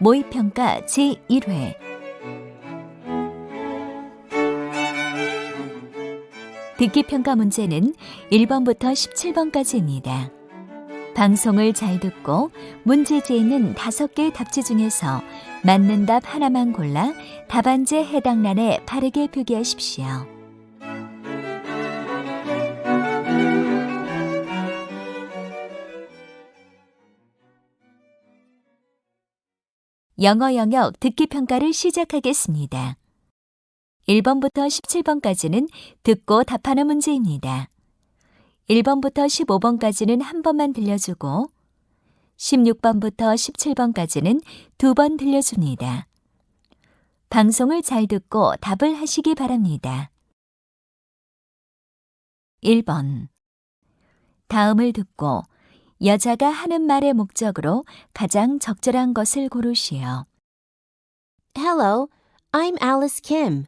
모의평가 제1회 듣기평가 문제는 1번부터 17번까지입니다. 방송을 잘 듣고 문제지에 있는 5개의 답지 중에서 맞는 답 하나만 골라 답안지에 해당 란에 바르게 표기하십시오. 영어 영역 듣기평가를 시작하겠습니다. 1번부터 17번까지는 듣고 답하는 문제입니다. 1번부터 15번까지는 한 번만 들려주고 16번부터 17번까지는 2번 들려줍니다. 방송을 잘 듣고 답을 하시기 바랍니다. 1번. 다음을 듣고 여자가 하는 말의 목적으로 가장 적절한 것을 고르시오. Hello, I'm Alice Kim,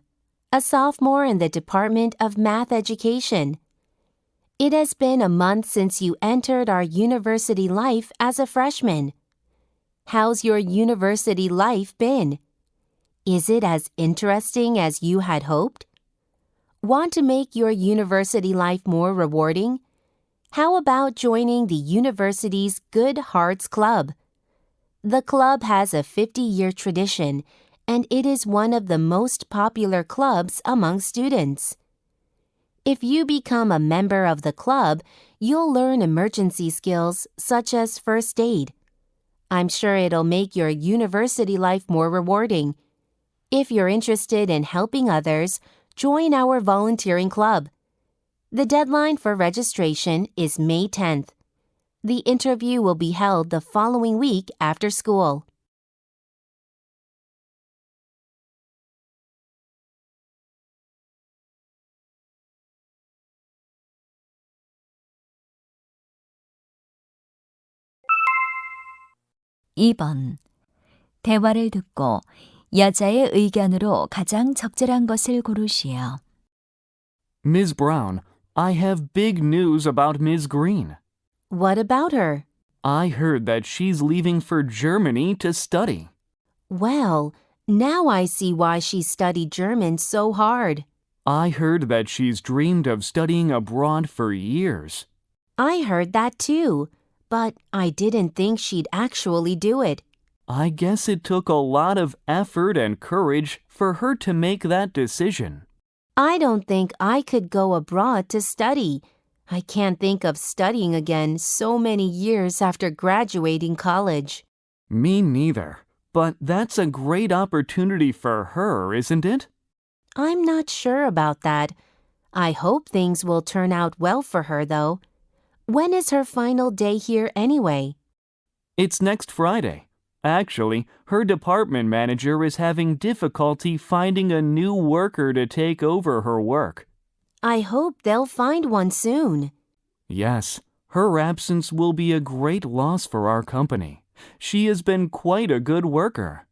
a sophomore in the Department of Math Education. It has been a month since you entered our university life as a freshman. How's your university life been? Is it as interesting as you had hoped? Want to make your university life more rewarding? How about joining the university's Good Hearts Club? The club has a 50-year tradition, and it is one of the most popular clubs among students. If you become a member of the club, you'll learn emergency skills such as first aid. I'm sure it'll make your university life more rewarding. If you're interested in helping others, join our volunteering club. The deadline for registration is May 10th. The interview will be held the following week after school. (2번) 대화를 듣고 여자의 의견으로 가장 적절한 것을 고르시오. Ms. Brown, I have big news about Ms. Green. What about her? I heard that she's leaving for Germany to study. Well, now I see why she studied German so hard. I heard that she's dreamed of studying abroad for years. I heard that too, but I didn't think she'd actually do it. I guess it took a lot of effort and courage for her to make that decision. I don't think I could go abroad to study. I can't think of studying again so many years after graduating college. Me neither. But that's a great opportunity for her, isn't it? I'm not sure about that. I hope things will turn out well for her, though. When is her final day here anyway? It's next Friday. Actually, her department manager is having difficulty finding a new worker to take over her work. I hope they'll find one soon. Yes, her absence will be a great loss for our company. She has been quite a good worker.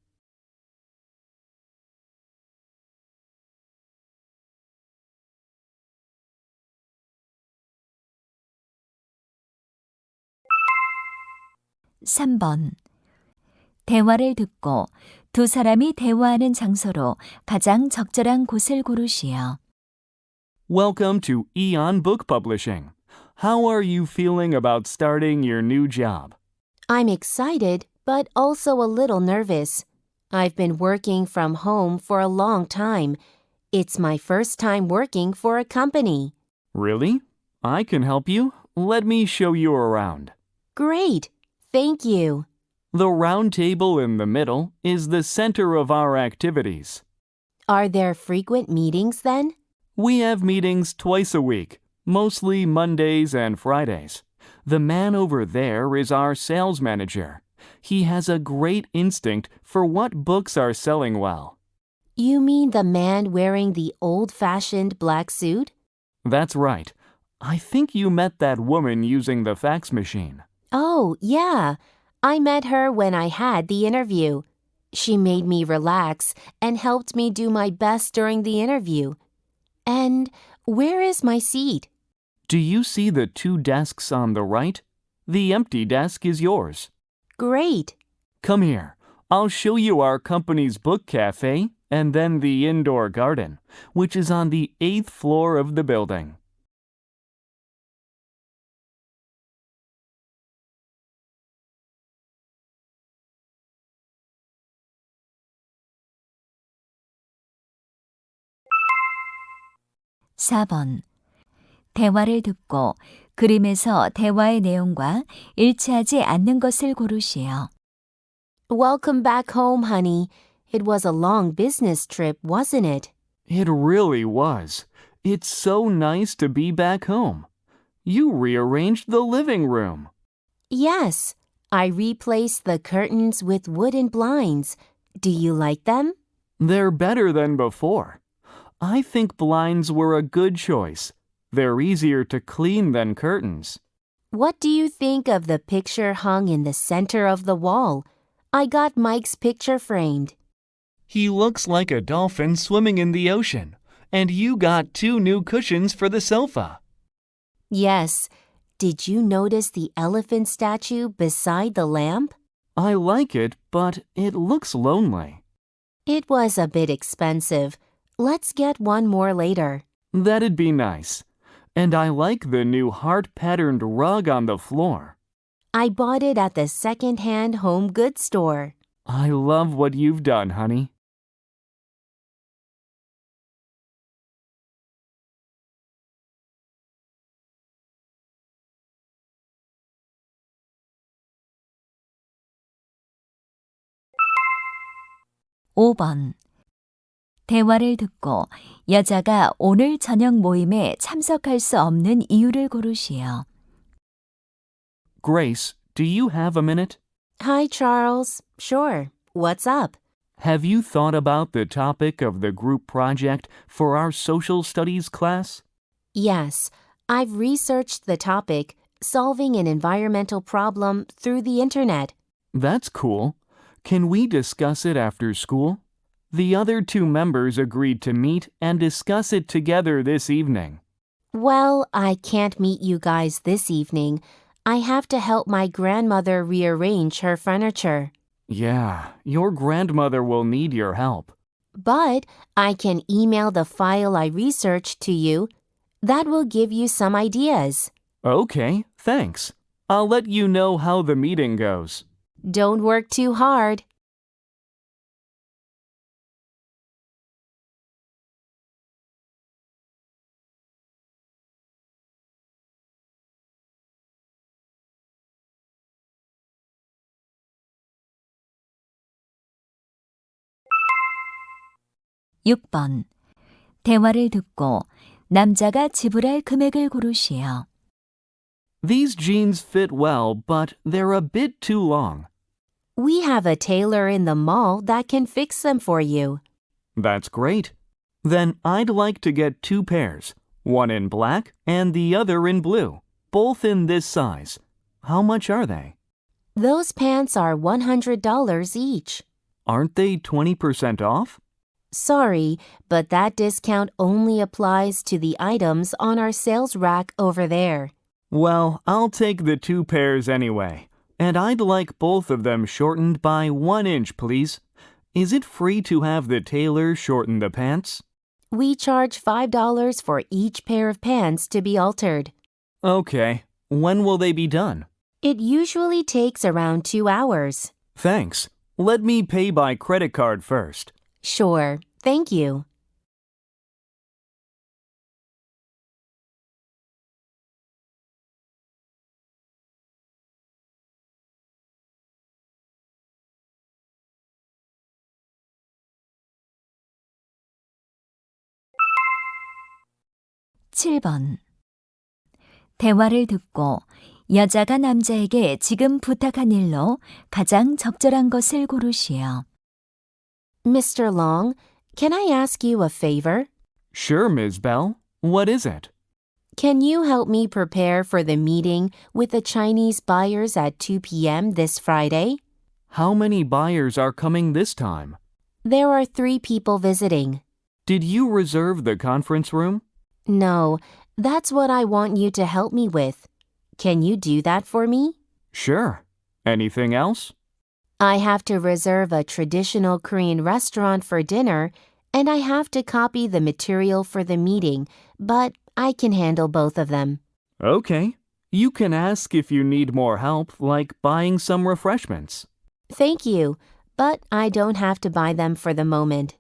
(3번) 대화를 듣고 두 사람이 대화하는 장소로 가장 적절한 곳을 고르시오. Welcome to Eon Book Publishing. How are you feeling about starting your new job? I'm excited, but also a little nervous. I've been working from home for a long time. It's my first time working for a company. Really? I can help you. Let me show you around. Great. Thank you. The round table in the middle is the center of our activities. Are there frequent meetings then? We have meetings twice a week, mostly Mondays and Fridays. The man over there is our sales manager. He has a great instinct for what books are selling well. You mean the man wearing the old-fashioned black suit? That's right. I think you met that woman using the fax machine. Oh, yeah. I met her when I had the interview. She made me relax and helped me do my best during the interview. And where is my seat? Do you see the 2 desks on the right? The empty desk is yours. Great. Come here. I'll show you our company's book cafe and then the indoor garden, which is on the 8th floor of the building. (4번) 대화를 듣고 그림에서 대화의 내용과 일치하지 않는 것을 고르시오. Welcome back home, honey. It was a long business trip, wasn't it? It really was. It's so nice to be back home. You rearranged the living room. Yes, I replaced the curtains with wooden blinds. Do you like them? They're better than before. I think blinds were a good choice. They're easier to clean than curtains. What do you think of the picture hung in the center of the wall? I got Mike's picture framed. He looks like a dolphin swimming in the ocean, and you got 2 new cushions for the sofa. Yes. Did you notice the elephant statue beside the lamp? I like it, but it looks lonely. It was a bit expensive. Let's get one more later. That'd be nice. And I like the new heart-patterned rug on the floor. I bought it at the second-hand home goods store. I love what you've done, honey. (5번) 대화를 듣고 여자가 오늘 저녁 모임에 참석할 수 없는 이유를 고르시오. Grace, do you have a minute? Hi, Charles. Sure. What's up? Have you thought about the topic of the group project for our social studies class? Yes, I've researched the topic, solving an environmental problem through the internet. That's cool. Can we discuss it after school? The other 2 members agreed to meet and discuss it together this evening. Well, I can't meet you guys this evening. I have to help my grandmother rearrange her furniture. Yeah, your grandmother will need your help. But I can email the file I researched to you. That will give you some ideas. Okay, thanks. I'll let you know how the meeting goes. Don't work too hard. (6번) 대화를 듣고 남자가 지불할 금액을 고르시오. These jeans fit well, but they're a bit too long. We have a tailor in the mall that can fix them for you. That's great. Then I'd like to get 2 pairs, one in black and the other in blue, both in this size. How much are they? Those pants are $100 each. Aren't they 20% off? Sorry, but that discount only applies to the items on our sales rack over there. Well, I'll take the 2 pairs anyway. And I'd like both of them shortened by 1 inch, please. Is it free to have the tailor shorten the pants? We charge $5 for each pair of pants to be altered. Okay. When will they be done? It usually takes around 2 hours. Thanks. Let me pay by credit card first. Sure. Thank you. (7번) 대화를 듣고 여자가 남자에게 지금 부탁한 일로 가장 적절한 것을 고르시오. Mr. Long, can I ask you a favor? Sure, Ms. Bell. What is it? Can you help me prepare for the meeting with the Chinese buyers at 2 p.m. this Friday? How many buyers are coming this time? There are 3 people visiting. Did you reserve the conference room? No, that's what I want you to help me with. Can you do that for me? Sure. Anything else? I have to reserve a traditional Korean restaurant for dinner, and I have to copy the material for the meeting, but I can handle both of them. Okay. You can ask if you need more help, like buying some refreshments. Thank you, but I don't have to buy them for the moment.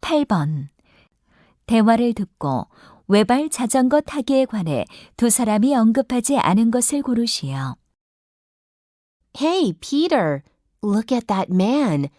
팔 번 대화를 듣고 외발 자전거 타기에 관해 두 사람이 언급하지 않은 것을 고르시오. Hey, Peter, look at that man.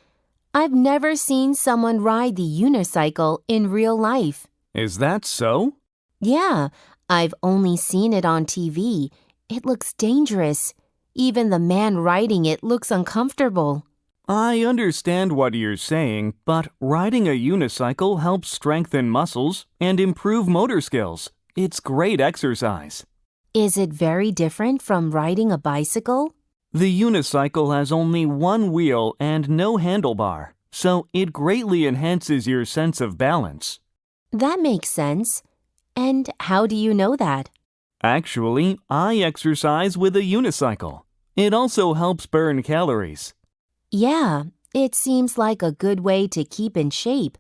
I've never seen someone ride the unicycle in real life. Is that so? Yeah, I've only seen it on TV. It looks dangerous. Even the man riding it looks uncomfortable. I understand what you're saying, but riding a unicycle helps strengthen muscles and improve motor skills. It's great exercise. Is it very different from riding a bicycle? The unicycle has only one wheel and no handlebar, so it greatly enhances your sense of balance. That makes sense. And how do you know that? Actually, I exercise with a unicycle. It also helps burn calories. Yeah, it seems like a good way to keep in shape.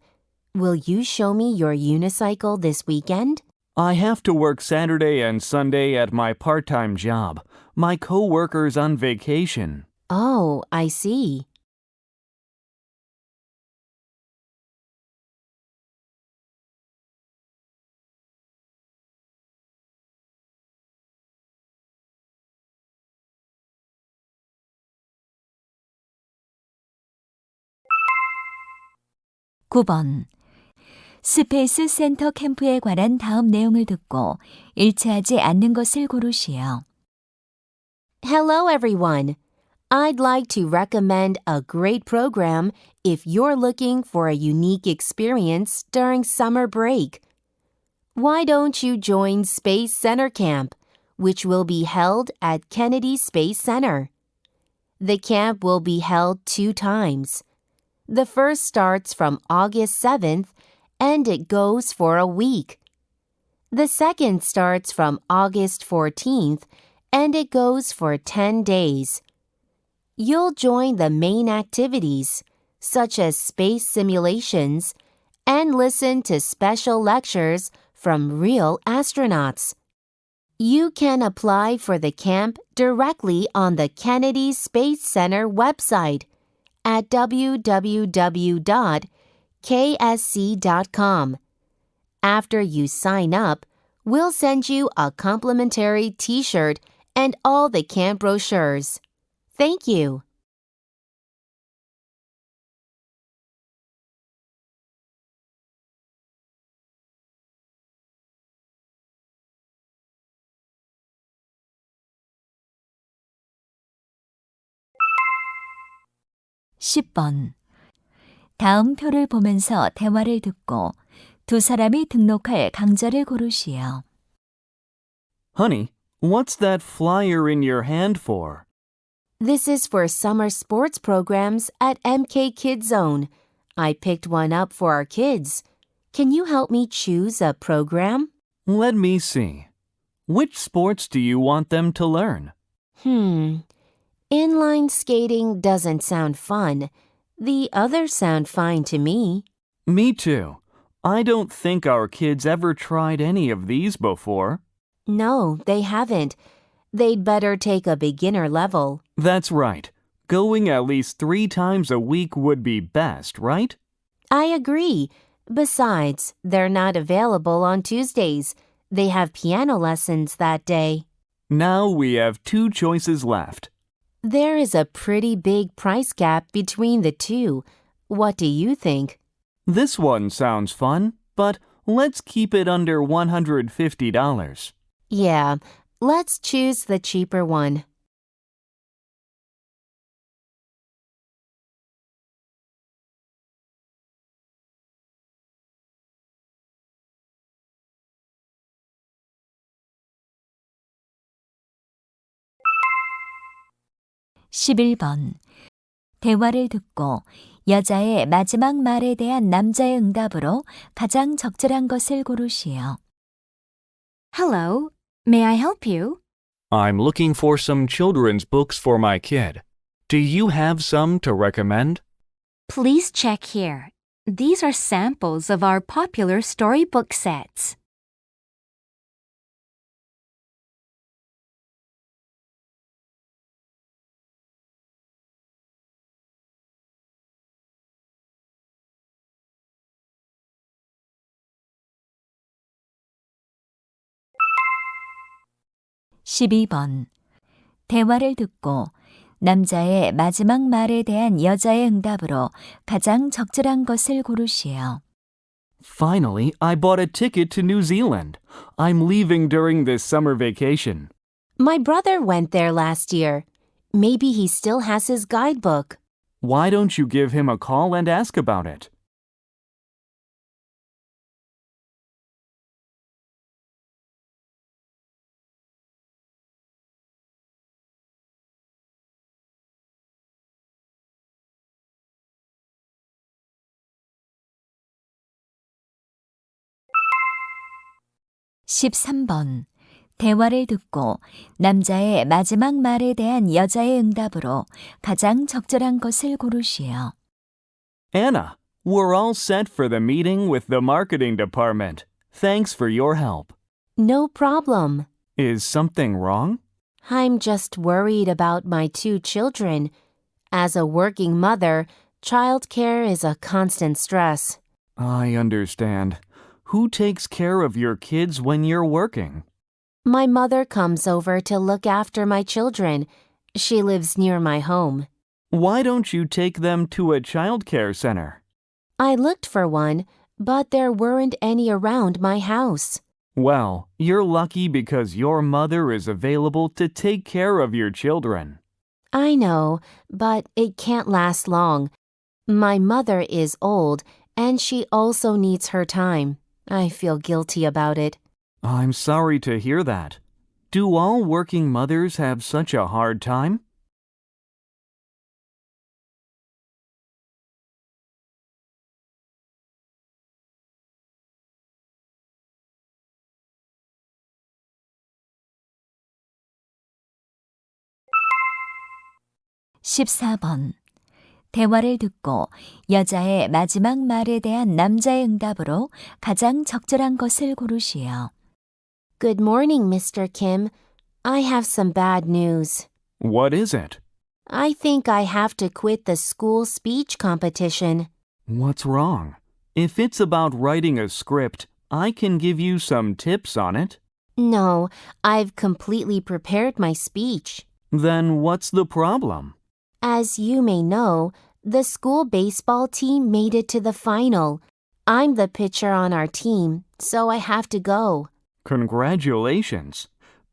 Will you show me your unicycle this weekend? I have to work Saturday and Sunday at my part-time job. My coworker's on vacation. Oh, I see. 구 번 스페이스 센터 캠프에 관한 다음 내용을 듣고 일치하지 않는 것을 고르시오. Hello, everyone. I'd like to recommend a great program if you're looking for a unique experience during summer break. Why don't you join Space Center Camp, which will be held at Kennedy Space Center? The camp will be held 2 times. The first starts from August 7th and it goes for a week. The second starts from August 14th and it goes for 10 days. You'll join the main activities, such as space simulations, and listen to special lectures from real astronauts. You can apply for the camp directly on the Kennedy Space Center website at www.ksc.com. After you sign up, we'll send you a complimentary t-shirt and all the camp brochures. Thank you. 십 번 다음 표를 보면서 대화를 듣고 두 사람이 등록할 강좌를 고르시오. Honey, what's that flyer in your hand for? This is for summer sports programs at MK Kids Zone. I picked one up for our kids. Can you help me choose a program? Let me see. Which sports do you want them to learn? Inline skating doesn't sound fun. The others sound fine to me. Me too. I don't think our kids ever tried any of these before. No, they haven't. They'd better take a beginner level. That's right. Going at least 3 times a week would be best, right? I agree. Besides, they're not available on Tuesdays. They have piano lessons that day. Now we have 2 choices left. There is a pretty big price gap between the two. What do you think? This one sounds fun, but let's keep it under $150. Yeah, let's choose the cheaper one. (11번) 대화를 듣고 여자의 마지막 말에 대한 남자의 응답으로 가장 적절한 것을 고르시오. Hello, may I help you? I'm looking for some children's books for my kid. Do you have some to recommend? Please check here. These are samples of our popular storybook sets. (12번) 대화를 듣고 남자의 마지막 말에 대한 여자의 응답으로 가장 적절한 것을 고르시오. Finally, I bought a ticket to New Zealand. I'm leaving during this summer vacation. My brother went there last year. Maybe he still has his guidebook. Why don't you give him a call and ask about it? (13번) 대화를 듣고 남자의 마지막 말에 대한 여자의 응답으로 가장 적절한 것을 고르시오. Anna, we're all set for the meeting with the marketing department. Thanks for your help. No problem. Is something wrong? I'm just worried about my two children. As a working mother, childcare is a constant stress. I understand. Who takes care of your kids when you're working? My mother comes over to look after my children. She lives near my home. Why don't you take them to a childcare center? I looked for one, but there weren't any around my house. Well, you're lucky because your mother is available to take care of your children. I know, but it can't last long. My mother is old, and she also needs her time. I feel guilty about it. I'm sorry to hear that. Do all working mothers have such a hard time? (14번) 대화를 듣고 여자의 마지막 말에 대한 남자의 응답으로 가장 적절한 것을 고르시오. Good morning, Mr. Kim. I have some bad news. What is it? I think I have to quit the school speech competition. What's wrong? If it's about writing a script, I can give you some tips on it. No, I've completely prepared my speech. Then what's the problem? As you may know, the school baseball team made it to the final. I'm the pitcher on our team, so I have to go. Congratulations.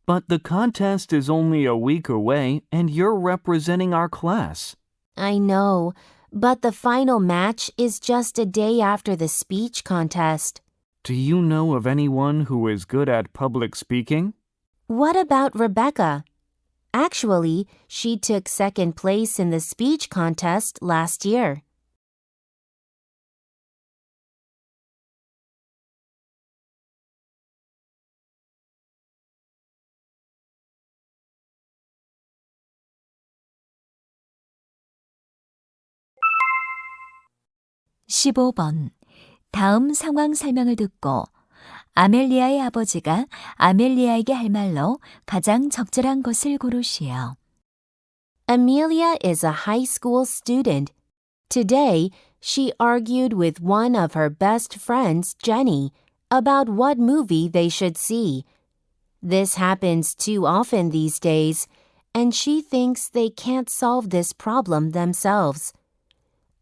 But the contest is only a week away and you're representing our class. I know, but the final match is just a day after the speech contest. Do you know of anyone who is good at public speaking? What about Rebecca? Actually, she took second place in the speech contest last year. (15번) 다음 상황 설명을 듣고 아멜리아의 아버지가 아멜리아에게 할 말로 가장 적절한 것을 고르시오. Amelia is a high school student. Today, she argued with one of her best friends, Jenny, about what movie they should see. This happens too often these days, and she thinks they can't solve this problem themselves.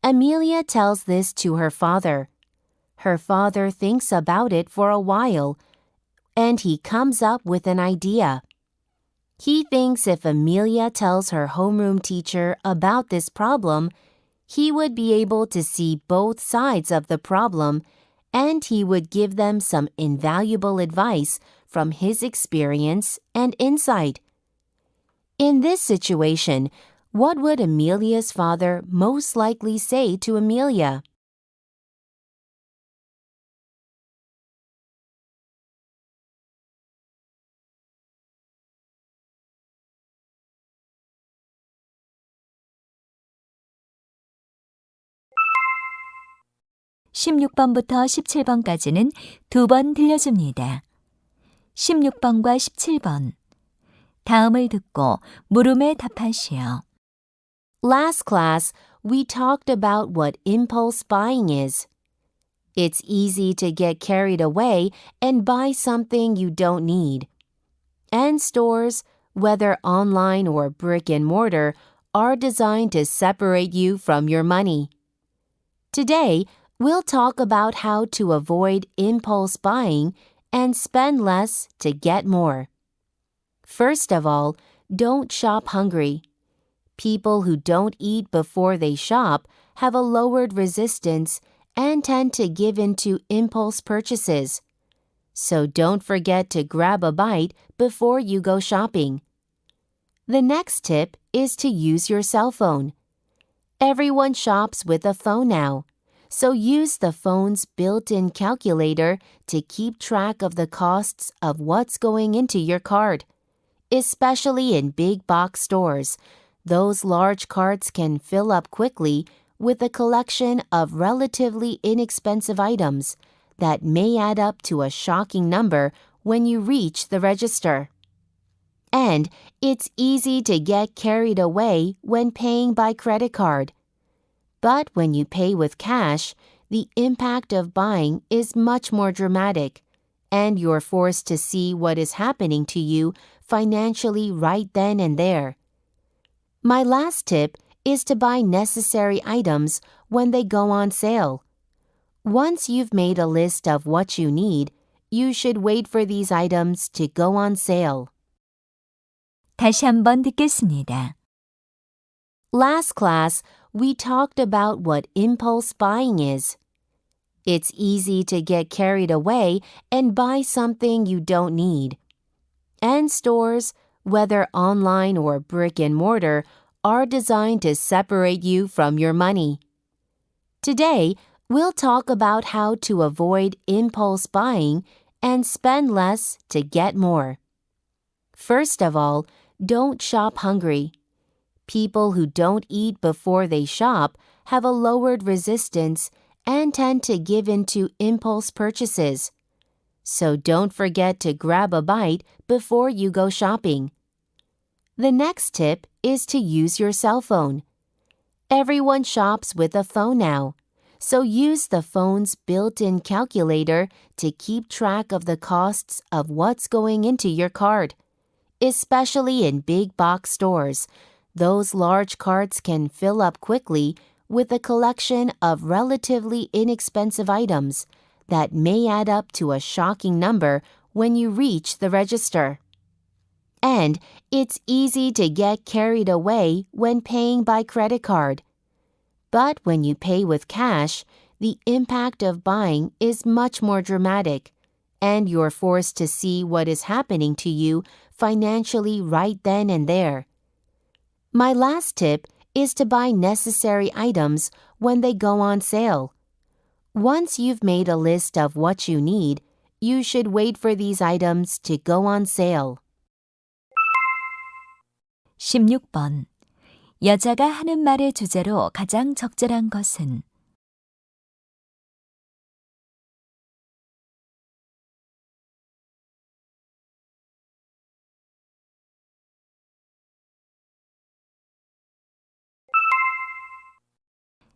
Amelia tells this to her father. Her father thinks about it for a while, and he comes up with an idea. He thinks if Amelia tells her homeroom teacher about this problem, he would be able to see both sides of the problem, and he would give them some invaluable advice from his experience and insight. In this situation, What would Amelia's father most likely say to Amelia? (16번부터 17번까지는 두 번 들려줍니다. 16번과 17번. 다음을 듣고 물음에 답하시오. Last class, we talked about what impulse buying is. It's easy to get carried away and buy something you don't need. And stores, whether online or brick and mortar, are designed to separate you from your money. Today, we'll talk about how to avoid impulse buying and spend less to get more. First of all, don't shop hungry. People who don't eat before they shop have a lowered resistance and tend to give in to impulse purchases. So don't forget to grab a bite before you go shopping. The next tip is to use your cell phone. Everyone shops with a phone now, so use the phone's built-in calculator to keep track of the costs of what's going into your cart. Especially in big box stores, those large carts can fill up quickly with a collection of relatively inexpensive items that may add up to a shocking number when you reach the register. And it's easy to get carried away when paying by credit card. But when you pay with cash, the impact of buying is much more dramatic, and you're forced to see what is happening to you financially right then and there. My last tip is to buy necessary items when they go on sale. Once you've made a list of what you need, you should wait for these items to go on sale. 다시 한번 듣겠습니다. Last class, we talked about what impulse buying is. It's easy to get carried away and buy something you don't need. And stores, whether online or brick and mortar, are designed to separate you from your money. Today, we'll talk about how to avoid impulse buying and spend less to get more. First of all, don't shop hungry. People who don't eat before they shop have a lowered resistance and tend to give in to impulse purchases. So don't forget to grab a bite before you go shopping. The next tip is to use your cell phone. Everyone shops with a phone now, so use the phone's built-in calculator to keep track of the costs of what's going into your cart. Especially in big box stores, those large carts can fill up quickly with a collection of relatively inexpensive items that may add up to a shocking number when you reach the register. And it's easy to get carried away when paying by credit card. But when you pay with cash, the impact of buying is much more dramatic, and you're forced to see what is happening to you financially right then and there. My last tip is to buy necessary items when they go on sale. Once you've made a list of what you need, you should wait for these items to go on sale. 16번. 여자가 하는 말의 주제로 가장 적절한 것은?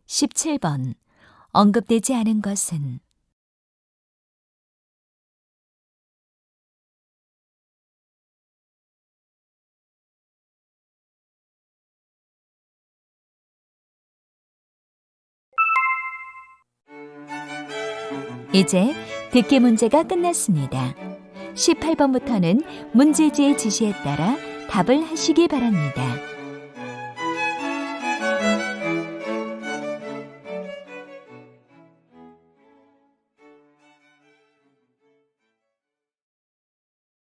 17번. 언급되지 않은 것은? '이제 듣기 문제가 끝났습니다. 18번부터는 문제지의 지시에 따라 답을 하시기 바랍니다.